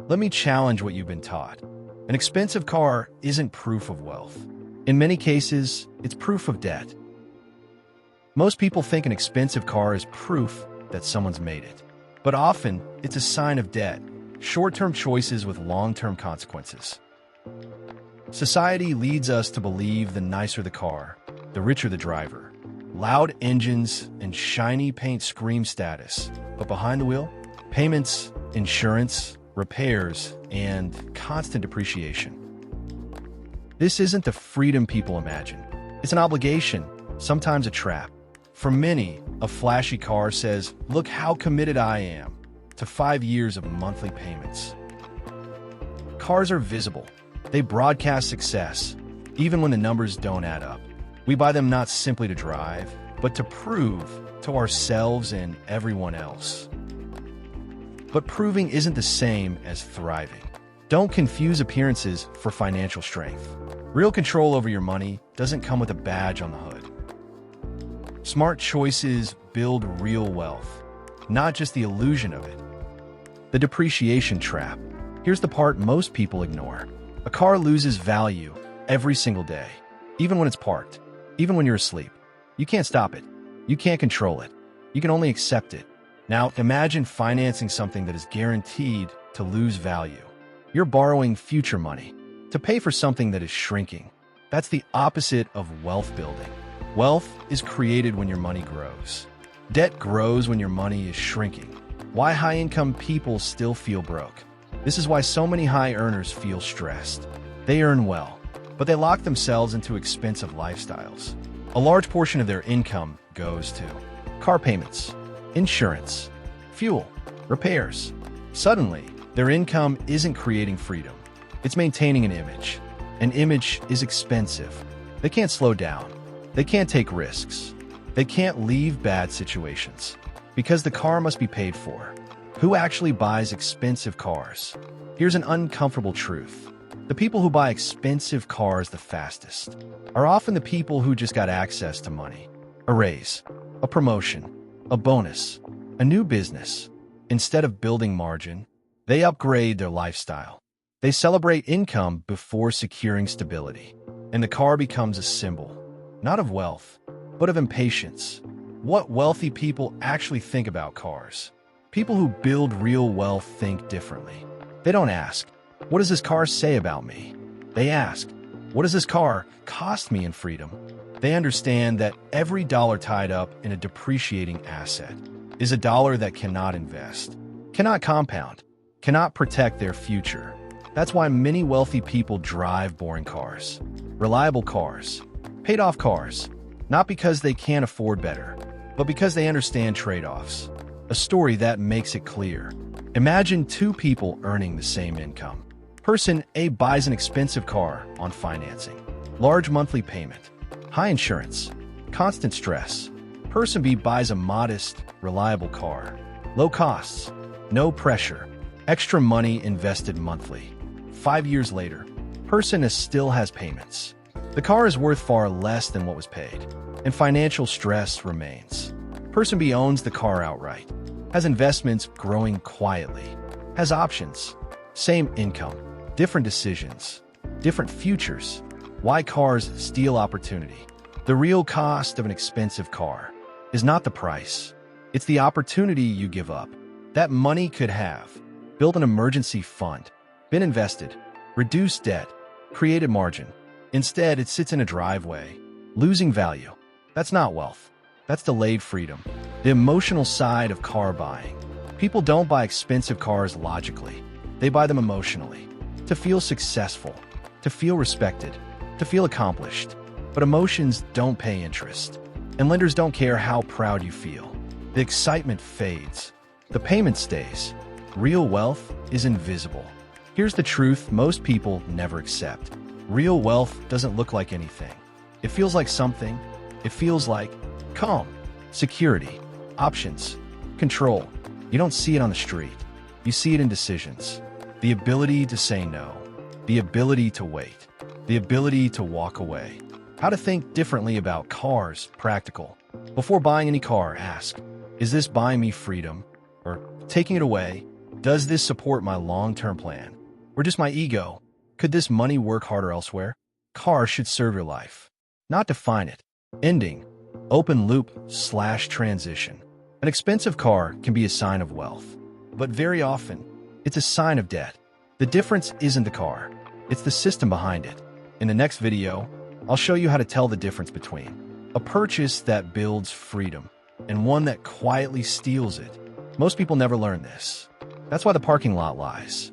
Let me challenge what you've been taught. An expensive car isn't proof of wealth. In many cases, it's proof of debt. Most people think an expensive car is proof that someone's made it. But often, it's a sign of debt, short-term choices with long-term consequences. Society leads us to believe the nicer the car, the richer the driver. Loud engines and shiny paint scream status, but behind the wheel, payments, insurance, repairs, and constant depreciation. This isn't the freedom people imagine. It's an obligation, sometimes a trap. For many, a flashy car says, "Look how committed I am," to 5 years of monthly payments. Cars are visible. They broadcast success, even when the numbers don't add up. We buy them not simply to drive, but to prove to ourselves and everyone else. But proving isn't the same as thriving. Don't confuse appearances for financial strength. Real control over your money doesn't come with a badge on the hood. Smart choices build real wealth, not just the illusion of it. The depreciation trap. Here's the part most people ignore. A car loses value every single day, even when it's parked, even when you're asleep. You can't stop it. You can't control it. You can only accept it. Now, imagine financing something that is guaranteed to lose value. You're borrowing future money to pay for something that is shrinking. That's the opposite of wealth building. Wealth is created when your money grows. Debt grows when your money is shrinking. Why high-income people still feel broke? This is why so many high earners feel stressed. They earn well, but they lock themselves into expensive lifestyles. A large portion of their income goes to car payments, insurance, fuel, repairs. Suddenly, their income isn't creating freedom. It's maintaining an image. An image is expensive. They can't slow down. They can't take risks. They can't leave bad situations because the car must be paid for. Who actually buys expensive cars? Here's an uncomfortable truth. The people who buy expensive cars the fastest are often the people who just got access to money. A raise, a promotion, a bonus, a new business. Instead of building margin, they upgrade their lifestyle. They celebrate income before securing stability. And the car becomes a symbol, not of wealth, but of impatience. What wealthy people actually think about cars? People who build real wealth think differently. They don't ask, "What does this car say about me?" They ask, "What does this car cost me in freedom?" They understand that every dollar tied up in a depreciating asset is a dollar that cannot invest, cannot compound, cannot protect their future. That's why many wealthy people drive boring cars, reliable cars, paid-off cars, not because they can't afford better, but because they understand trade-offs. A story that makes it clear. Imagine two people earning the same income. Person A buys an expensive car on financing, large monthly payment, high insurance, constant stress. Person B buys a modest, reliable car, low costs, no pressure, extra money invested monthly. 5 years later, person A still has payments. The car is worth far less than what was paid, and financial stress remains. Person B owns the car outright, has investments growing quietly, has options, same income, different decisions, different futures. Why cars steal opportunity? The real cost of an expensive car is not the price. It's the opportunity you give up. That money could have built an emergency fund, been invested, reduced debt, created margin. Instead, it sits in a driveway, losing value. That's not wealth. That's delayed freedom. The emotional side of car buying. People don't buy expensive cars logically. They buy them emotionally. To feel successful, to feel respected, to feel accomplished. But emotions don't pay interest. And lenders don't care how proud you feel. The excitement fades. The payment stays. Real wealth is invisible. Here's the truth most people never accept. Real wealth doesn't look like anything. It feels like something. It feels like calm, security, options, control. You don't see it on the street. You see it in decisions. The ability to say no. The ability to wait. The ability to walk away. How to think differently about cars, practical. Before buying any car, ask, is this buying me freedom or taking it away? Does this support my long-term plan? Or just my ego? Could this money work harder elsewhere? Cars should serve your life, not define it. Ending. Open loop/transition. An expensive car can be a sign of wealth, but very often, it's a sign of debt. The difference isn't the car, it's the system behind it. In the next video, I'll show you how to tell the difference between a purchase that builds freedom and one that quietly steals it. Most people never learn this. That's why the parking lot lies.